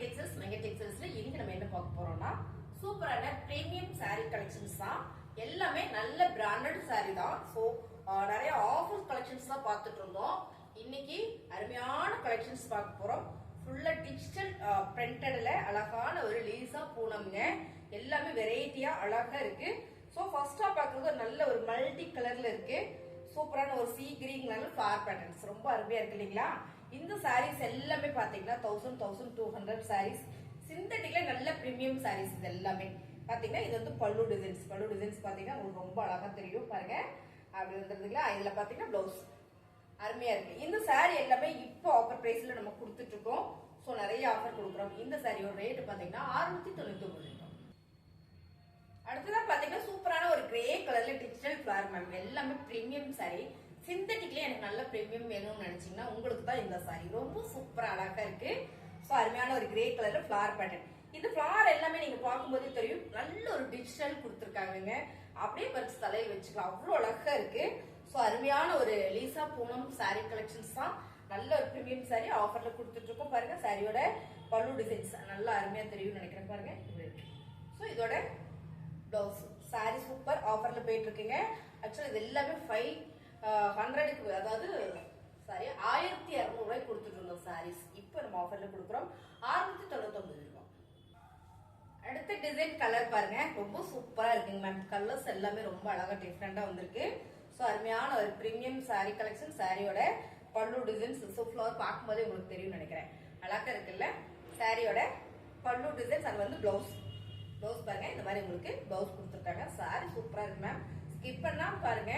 மெங்க டெக்ஸ்டைல்ஸ்ல இன்னைக்கு நம்ம என்ன பார்க்க போறோம்னா சூப்பரான பிரீமியம் saree கலெக்ஷன்ஸ் தான். எல்லாமே நல்ல பிராண்டட் saree தான். சோ நிறைய ஆஃபர் கலெக்ஷன்ஸ் தான் பார்த்துட்டு இருந்தோம். இன்னைக்கு அருமையான கலெக்ஷன்ஸ் பார்க்க போறோம். ஃபுல்லா டிஜிட்டல் பிரிண்டட்ல அழகான ஒரு லீசா பூனம்ங்க. எல்லாமே வெரைட்டியா அழகா இருக்கு. சோ ஃபர்ஸ்டா பாக்குறது நல்ல ஒரு மல்டி கலர்ல இருக்கு. சூப்பரான ஒரு sea green colour flower patterns ரொம்ப அருமையா இருக்கு இல்லீங்களா? இந்த சாரீஸ் எல்லாமே பாத்தீங்கன்னா 1200 சாரீஸ் சிந்தட்டிக்ல நல்ல பிரீமியம் சாரீஸ். இது எல்லாமே பாத்தீங்கன்னா இது வந்து பல்லு டிசைன்ஸ் பாத்தீங்கன்னா உங்களுக்கு ரொம்ப அழகா தெரியும் பாருங்க. அப்படி வந்துருதுங்களா? இதுல பாத்தீங்கன்னா பிளவுஸ் அருமையா இருக்கு. இந்த சாரி எல்லாமே இப்போ ஆஃபர் பிரைஸ்ல நம்ம கொடுத்துட்டு இருக்கோம். சோ நிறைய ஆஃபர் கொடுக்குறோம். இந்த சாரியோட ரேட் பாத்தீங்கன்னா 699. அடுத்ததான் பாத்தீங்கன்னா சூப்பரான ஒரு கிரே கலர்ல டிஜிட்டல் ஃபிளவர் மேம். எல்லாமே பிரீமியம் சாரி சிந்தட்டிக்ல எனக்கு நல்ல பிரீமியம் வேணும்னு நினைச்சீங்கன்னா உங்களுக்கு தான் இந்த சாரி ரொம்ப சூப்பரா அழகா இருக்கு. சோ அருமையான ஒரு கிரே கலர்ல ஃபிளவர் பேட்டர்ன். இந்த ஃபிளவர் எல்லாமே நீங்க பார்க்கும்போது தெரியும் நல்ல ஒரு டிஜிட்டல் கொடுத்துருக்காங்க. அப்படியே பறிச்சு தலையில் வச்சுக்கலாம், அவ்வளவு அழகா இருக்கு. சோ அருமையான ஒரு லீசா பூனம் சாரி கலெக்ஷன்ஸ் தான். நல்ல ஒரு பிரீமியம் சாரி ஆஃபர்ல கொடுத்துட்டு இருக்கோம் பாருங்க. சாரியோட பல்லு டிசைன்ஸ் நல்லா அருமையா தெரியும் நினைக்கிறேன் பாருங்க. சோ இதோட பிளவுஸ் சாரி சூப்பர் ஆஃபர்ல போயிட்டு இருக்குங்க. ஆக்சுவலா இது எல்லாமே 500க்கு அதாவது சாரி 1200 ரூபாய்க்கு கொடுத்துட்டு இருந்தோம் சாரீஸ். இப்போ நம்ம ஆஃபர்ல கொடுக்குறோம் 699 ரூபாய். அடுத்த டிசைன் கலர் பாருங்க, ரொம்ப சூப்பரா இருக்குங்க மேம். கலர்ஸ் எல்லாமே ரொம்ப அழகா டிஃப்ரெண்டா வந்திருக்கு. ஸோ அருமையான ஒரு பிரீமியம் சாரி கலெக்ஷன். சாரியோட பல்லு டிசைன்ஸ் ஃபிளவர் பார்க்கும்போதே உங்களுக்கு தெரியும் நினைக்கிறேன். அழகா இருக்குல்ல? சாரியோட பல்லு டிசைன்ஸ் அது வந்து பிளவுஸ் பாருங்க. இந்த மாதிரி உங்களுக்கு பிளவுஸ் கொடுத்துருக்காங்க. சாரி சூப்பரா இருக்கு மேம். ஸ்கிப் பண்ணாம பாருங்க.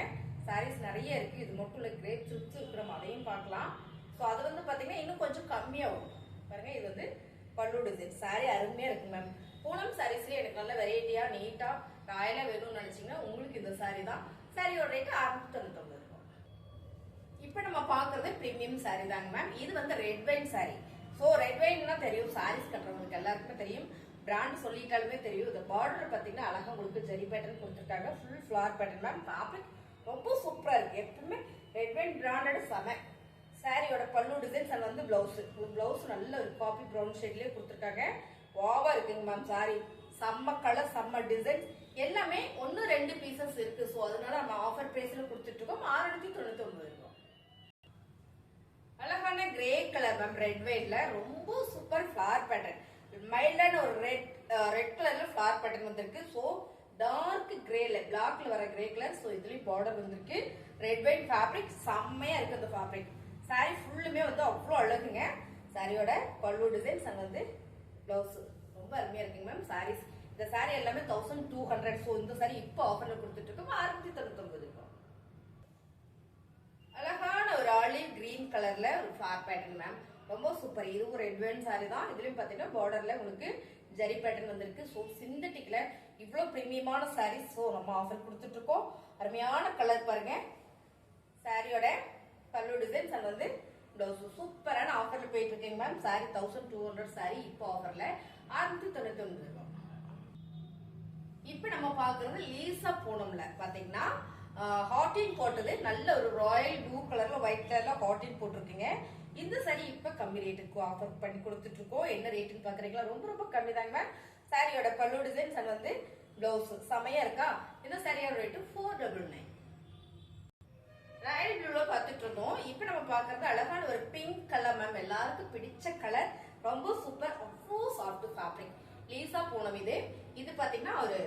சாரீஸ் நிறைய இருக்கு. இது மட்டும் இல்ல, கிரேப் சில்க்ஸ் இருக்கிறோம், அதையும் பார்க்கலாம். ஸோ அது வந்து பாத்தீங்கன்னா இன்னும் கொஞ்சம் கம்மியா வரும் பாருங்க. இது வந்து பல்லு டிசைன். சாரி அருமையா இருக்கு மேம். பூனம் சாரீஸ்லயே எனக்கு நல்ல வெரைட்டியா நீட்டா ராயலா வேணும்னு நினைச்சீங்கன்னா உங்களுக்கு இந்த சாரி தான். சாரியோட ரேட் 699 ரூபாய். இப்ப நம்ம பாக்குறது பிரீமியம் சாரி தாங்க மேம். இது வந்து red wine sari. So red வைன்னா தெரியும், சாரீஸ் கட்டுறவங்களுக்கு எல்லாருக்குமே தெரியும், பிராண்ட் சொல்லிட்டாலுமே தெரியும். இந்த பார்டர் பாத்தீங்கன்னா அழகா உங்களுக்கு ஜெரி பேட்டர்ன் கொடுத்துருக்காங்க. Full flower pattern ma'am. Fabric ரொம்ப சூப்பரா இருக்கு. எப்பவுமே ரெட் வைன் பிராண்டட் செம. சாரியோட பல்லு டிசைன்ஸ் அது வந்து பிளவுஸ் நல்ல ஒரு காபி ப்ரௌன் ஷேட்லயே கொடுத்துருக்காங்க. ஓவா இருக்குங்க மேம். சாரி செம்ம கலர் செம்ம டிசைன். எல்லாமே 1-2 பீசஸ் இருக்கு. ஸோ அதனால நம்ம ஆஃபர் பிரைஸ்ல கொடுத்துட்டு இருக்கோம் 699 ரூபாய். அழகான கிரே கலர் மேம். ரெட் வைன்ல ரொம்ப சூப்பர் ஃபிளவர் பேட்டர்ன். மைல்டான ஒரு ரெட் கலர்ல ஃபிளவர் பேட்டர்ன் வந்திருக்கு. ஸோ டார்க் கிரேல பிளாக்ல வர கிரே கலர். ஸோ இதுலயும் பார்டர் வந்திருக்கு. ரெட் வைன் ஃபேப்ரிக் செம்மையா இருக்கு. அந்த ஃபேப்ரிக் சாரி ஃபுல்லுமே வந்து அவ்வளோ அழகுங்க. சாரியோட பல்லு டிசைன்ஸ் அங்க வந்து பிளவுஸ் ரொம்ப அருமையா இருக்குங்க மேம். சாரீஸ் இந்த சாரி எல்லாமே 1200. ஸோ இந்த சாரி இப்போ ஆஃபர்ல கொடுத்துட்டு இருக்கோம் 699 ரூபாய். அழகான ஒரு ஆலிவ் கிரீன் கலர்ல ஒரு ஃபிளவர் பேட்டர்ன் மேம். ரொம்ப சூப்பர். இதுவும் ரெட் வைன் சாரி தான். இதுலயும் பாத்தீங்கன்னா பார்டர்ல உங்களுக்கு ஜரி பேட்டர்ன் வந்திருக்கு. ஸோ சிந்தட்டிக்ல இவ்வளவு பிரீமியமான சாரீஸ் ஸோ நம்ம ஆஃபர் கொடுத்துட்டு இருக்கோம். அருமையான கலர் பாருங்க. சாரியோட பல்லு டிசைன்ஸ் அது வந்து பிளவுஸ் சூப்பரான ஆஃபர்ல போயிட்டு இருக்கீங்க மேம். சாரி 1200 சாரி இப்போ ஆஃபர்ல 699 ரூபாய். இப்ப நம்ம பாக்குறது லீசா பூனம்ல பாத்தீங்கன்னா ஹாட்டின் போட்டது நல்ல ஒரு ராயல் ப்ளூ கலர்ல ஒயிட் கலர்ல ஹாட்டின் போட்டிருக்கீங்க. இந்த சாரி இப்ப கம்மி ரேட்டுக்கு ஆஃபர் பண்ணி கொடுத்துட்டு இருக்கோம். என்ன ரேட்டுன்னு பாக்குறீங்களா? ரொம்ப கம்மி தாங்க மேம். சாரியோட பல்லு டிசைன்ஸ் அது வந்து பிளவுஸ் செமையா இருக்கா? இந்த சாரியோட ரேட்டு 499. ராயல் ப்ளூல பாத்துட்டு இருந்தோம். இப்ப நம்ம பாக்குறது அழகான ஒரு பிங்க் கலர் மேம். எல்லாருக்கும் பிடிச்ச கலர். ரொம்ப சூப்பர், அவ்வளோ சாஃப்ட் ஃபேப்ரிக். லீசா பூனம் இது பாத்தீங்கன்னா ஒரு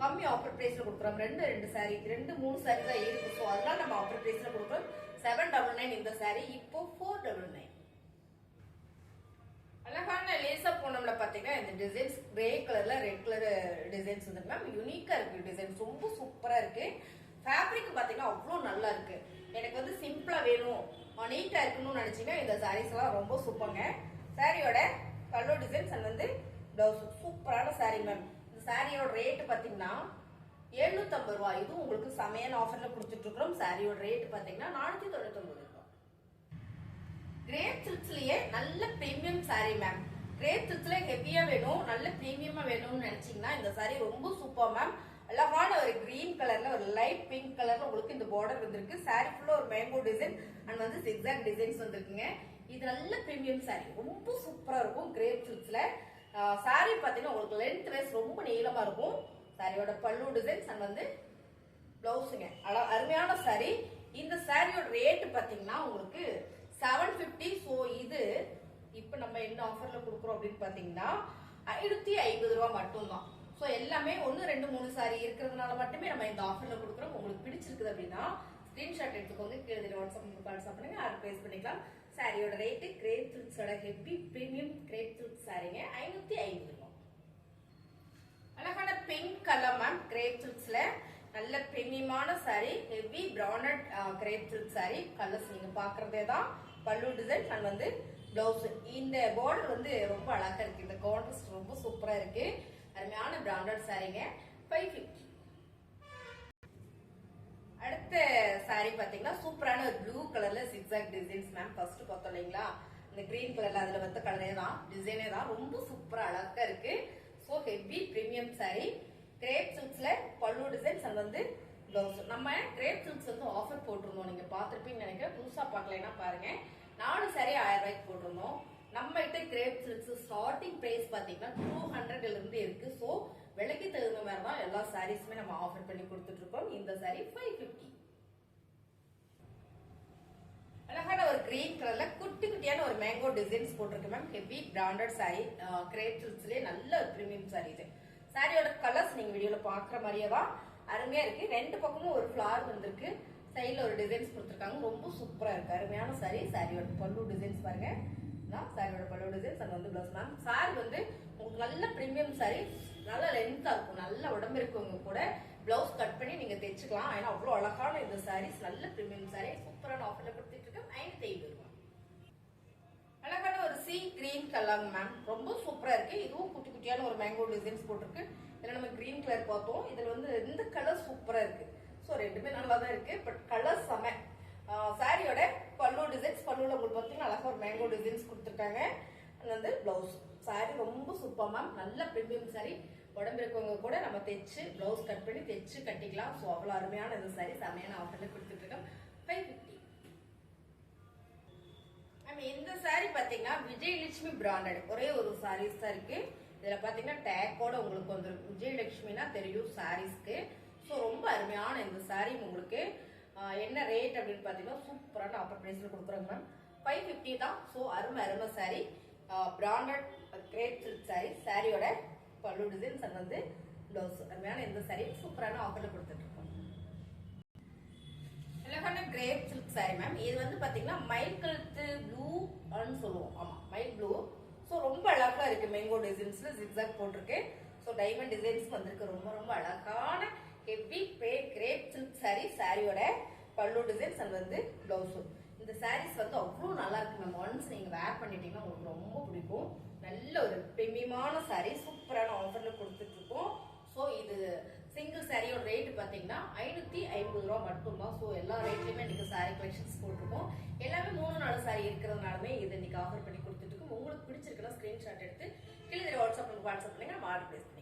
கம்மி ஆஃபர் பிரைஸ்ல கொடுக்குறோம். 2 சாரி 2-3 சாரி தான் இருக்கு. ஸோ அதனால நம்ம ஆஃபர் பிரைஸ்ல கொடுக்குறோம் 799. இந்த சாரி இப்போ 499. அழகான லேசா பூனம்ல பாத்தீங்கன்னா இந்த டிசைன்ஸ் கிரே கலர்ல ரெட் கலர் டிசைன்ஸ் வந்து மேம் யூனிக்கா இருக்கு. டிசைன்ஸ் ரொம்ப சூப்பரா இருக்கு. ஃபேப்ரிக் பாத்தீங்கன்னா அவ்வளோ நல்லா இருக்கு. எனக்கு வந்து சிம்பிளா வேணும் நீட்டா இருக்கணும்னு நினைச்சீங்கன்னா இந்த சாரீஸ் எல்லாம் ரொம்ப சூப்பருங்க. சாரியோட பல்லு டிசைன்ஸ் அது வந்து பிளவுஸ் சூப்பரான சாரி மேம். இந்த சாரியோட ரேட் பாத்தீங்கன்னா 750 ரூபாய். இதுவும் உங்களுக்கு செமையான ஆஃபர்ல கொடுத்துட்டு இருக்கிறோம். சாரியோட ரேட் பாத்தீங்கன்னா 499 ரூபாய். கிரேப் சில்க்ஸ்லயே நல்ல பிரீமியம் சாரி மேம். கிரேப் சில்க்ஸ்ல ஹெவியா வேணும் நல்ல பிரீமியமா வேணும்னு நினைச்சீங்கன்னா இந்த சாரி ரொம்ப சூப்பர் மேம். அழகான ஒரு கிரீன் கலர்ல ஒரு லைட் பிங்க் கலர்ல உங்களுக்கு இந்த பார்டர் வந்திருக்கு. சாரி ஃபுல்லா ஒரு மேங்கோ டிசைன் அண்ட் வந்து ஜிக்ஸாக் டிசைன்ஸ் வந்திருக்குங்க. இது நல்ல பிரீமியம் சாரி ரொம்ப சூப்பரா இருக்கும். கிரேப் சில்க்ஸ்ல சில்க்ஸ்ல சாரி பாத்தீங்கன்னா உங்களுக்கு லென்த் வைஸ் ரொம்ப நீளமா இருக்கும். சாரியோட பல்லு டிசைன்ஸ் அண்ட் வந்து பிளவுஸுங்க அருமையான சாரி. இந்த சாரியோட ரேட் பாத்தீங்கன்னா உங்களுக்கு 750. ஸோ இது இப்போ நம்ம என்ன ஆஃபர்ல கொடுக்குறோம் அப்படின்னு பாத்தீங்கன்னா 550 ரூபா மட்டும்தான். ஸோ எல்லாமே 1 2 3 சாரி இருக்கிறதுனால மட்டுமே நம்ம இந்த ஆஃபர்ல கொடுக்குறோம். உங்களுக்கு பிடிச்சிருக்குது அப்படின்னா ஸ்கிரீன்ஷாட் எடுத்துக்கோங்க, கீழே வாட்ஸ்அப் பண்ணுங்க, ஆர்டர் பிளேஸ் பண்ணிக்கலாம். சாரியோட ரேட்டு கிரேப் சில்க்ஸோட ஹெவி பிரீமியம் கிரேப் சில்க் சாரிங்க 550 ரூபா. அழகான பிங்க் கலர் மேம் கிரேப் சில்க்ஸ்ல நல்ல பிரீமியமான sari, heavy branded crepe silk sari. Colours நீங்க பாக்குறதே தான். பல்லு டிசைன் அண்ட் வந்து பிளவுஸ். இந்த பார்டர் வந்து ரொம்ப அழகா இருக்கு. இந்த கான்ட்ராஸ்ட் ரொம்ப சூப்பரா இருக்கு. அருமையான பிராண்டட் சாரிங்க 550. அடுத்த சாரி பாத்தீங்கன்னா சூப்பரான ஒரு ப்ளூ கலர்ல சிக்ஸாக் டிசைன்ஸ் மேம். ஃபர்ஸ்ட் பார்த்தோம் இல்லைங்களா, இந்த கிரீன் கலர்ல அதுல வந்த கலரே தான், டிசைனே தான் ரொம்ப சூப்பரா அழகா இருக்கு. So heavy premium sari crepe சில்க்ஸ்ல பல்லு டிசைன்ஸ் அண்ட் வந்து பிளவுஸ். நம்ம கிரேப் சில்க்ஸ் வந்து ஆஃபர் போட்டிருந்தோம், நீங்க பாத்திருப்பீங்கன்னு நினைக்கிறேன். புதுசா பார்க்கலைன்னா பாருங்க. 4 சாரி 1000 ரூபாய்க்கு போட்டிருந்தோம். நம்ம கிட்ட கிரேப் சில்க்ஸ் ஸ்டார்டிங் பிரைஸ் பாத்தீங்கன்னா 200ல இருந்து இருக்கு. ஸோ விலைக்கு தகுந்த மாதிரி தான் எல்லா சாரீஸுமே நம்ம ஆஃபர் பண்ணி கொடுத்துட்டு இருக்கோம். இந்த சாரி 550. அழகான ஒரு கிரீன் கலர்ல குட்டி குட்டியான ஒரு மேங்கோ டிசைன்ஸ் போட்டிருக்கு ma'am. Heavy branded sari crepe சில்க்ஸ்லயே நல்ல ஒரு பிரீமியம் சாரி இது. சாரியோட கலர்ஸ் நீங்க வீடியோல பாக்குற மாதிரியே தான் அருமையா இருக்கு. 2 பக்கமும் ஒரு ஃபிளார் வந்திருக்கு, சைட்ல ஒரு டிசைன்ஸ் கொடுத்துருக்காங்க. ரொம்ப சூப்பரா இருக்கு, அருமையான சாரி. சாரியோட பல்லு டிசைன்ஸ் பாருங்க, சாரியோட பல்லு டிசைன்ஸ் அண்ட் வந்து பிளவுஸ் மேம். சாரி வந்து உங்களுக்கு நல்ல பிரீமியம் சாரி, நல்ல லென்த்தா இருக்கும். நல்ல உடம்பு இருக்கவங்க கூட பிளவுஸ் கட் பண்ணி நீங்க தைச்சுக்கலாம். ஏன்னா அவ்வளவு அழகான இந்த சாரீஸ் நல்ல பிரீமியம் சாரி. சூப்பரான ஆஃபர்ல கொடுத்துட்டு இருக்கோம் 550 ரூபாய். அழகான ஒரு சீ கிரீன் கலர் மேம், ரொம்ப சூப்பரா இருக்கு. இதுவும் குட்டி குட்டியான ஒரு மேங்கோ டிசைன்ஸ் போட்டிருக்கு. இதுல நம்ம கிரீன் கலர் பார்த்தோம், இதுல வந்து இந்த கலர் சூப்பரா இருக்கு. ஸோ ரெண்டுமே நல்லா தான் இருக்கு, பட் கலர் செம. சாரியோட பல்லு டிசைன்ஸ், பல்லுல உங்களுக்கு பார்த்தீங்கன்னா அழகா ஒரு மேங்கோ டிசைன்ஸ் கொடுத்துருக்காங்க. அது வந்து பிளவுஸ். சாரி ரொம்ப சூப்பர் மேம், நல்ல பிரீமியம் சாரி. உடம்பு இருக்கவங்க கூட நம்ம தைச்சு பிளவுஸ் கட் பண்ணி தைச்சு கட்டிக்கலாம். ஸோ அவ்வளோ அருமையான இந்த சாரி செமையான ஆஃபர்ல கொடுத்துட்டு இருக்கோம் 550. இந்த சாரி பாத்தீங்கன்னா விஜயலட்சுமி பிராண்டட் ஒரே ஒரு சாரீஸ் தான் இருக்கு. இதுல பாத்தீங்கன்னா டேக்கோட உங்களுக்கு வந்துருக்கு. விஜயலட்சுமினா தெரியும் சாரீஸ்க்கு. ஸோ ரொம்ப அருமையான இந்த சாரி உங்களுக்கு என்ன ரேட் அப்படின்னு பாத்தீங்கன்னா சூப்பரான ஆஃபர் பிரைஸ்ல கொடுக்குறாங்க மேம். 550 தான். ஸோ அருமை sorry, branded crepe silk sorry. சாரியோட பல்லு டிசைன்ஸ் அண்ட் வந்து பிளவுஸ். அருமையான இந்த சாரி சூப்பரான ஆஃபர்ல கொடுத்துட்டு இருக்கோம். அழகான கிரேப் சில்க் சாரி மேம். இது வந்து பாத்தீங்கன்னா மைல் கலத்து ப்ளூ சொல்லுவோம். ஆமா, மைல் ப்ளூ. ஸோ ரொம்ப அழகா இருக்கு. மேங்கோ டிசைன்ஸ்ல ஜிக்ஸாக் போட்டிருக்கு. ஸோ டைமண்ட் டிசைன்ஸ் வந்திருக்கு. ரொம்ப அழகான ஹெவி கிரேப் சில்க் சாரி. சாரியோட பல்லு டிசைன்ஸ் அண்ட் வந்து பிளவுஸ். இந்த சாரீஸ் வந்து அவ்வளவு நல்லா இருக்கு மேம். ஒன்ஸ் நீங்க வேர் பண்ணிட்டீங்கன்னா உங்களுக்கு ரொம்ப பிடிக்கும். நல்ல ஒரு பிரீமியமான சாரி, சூப்பரான ஆஃபர்ல கொடுத்துட்டு இருக்கோம். ஸோ இது சிங்கிள் சாரியோட ரேட் பாத்தீங்கன்னா 550 ரூபா மட்டும்தான். ஸோ எல்லா ரேட்லயுமே இன்னைக்கு சாரி கலெக்ஷன்ஸ் போட்டிருக்கோம். எல்லாமே 3-4 சாரி இருக்கிறதுனாலுமே இது இன்னைக்கு ஆஃபர் பண்ணி கொடுத்துட்டு இருக்கோம். உங்களுக்கு பிடிச்சிருக்குன்னா ஸ்கிரீன்ஷாட் எடுத்து கீழே வாட்ஸ்அப் பண்ணுங்க, ஆர்டர் பிளேஸ்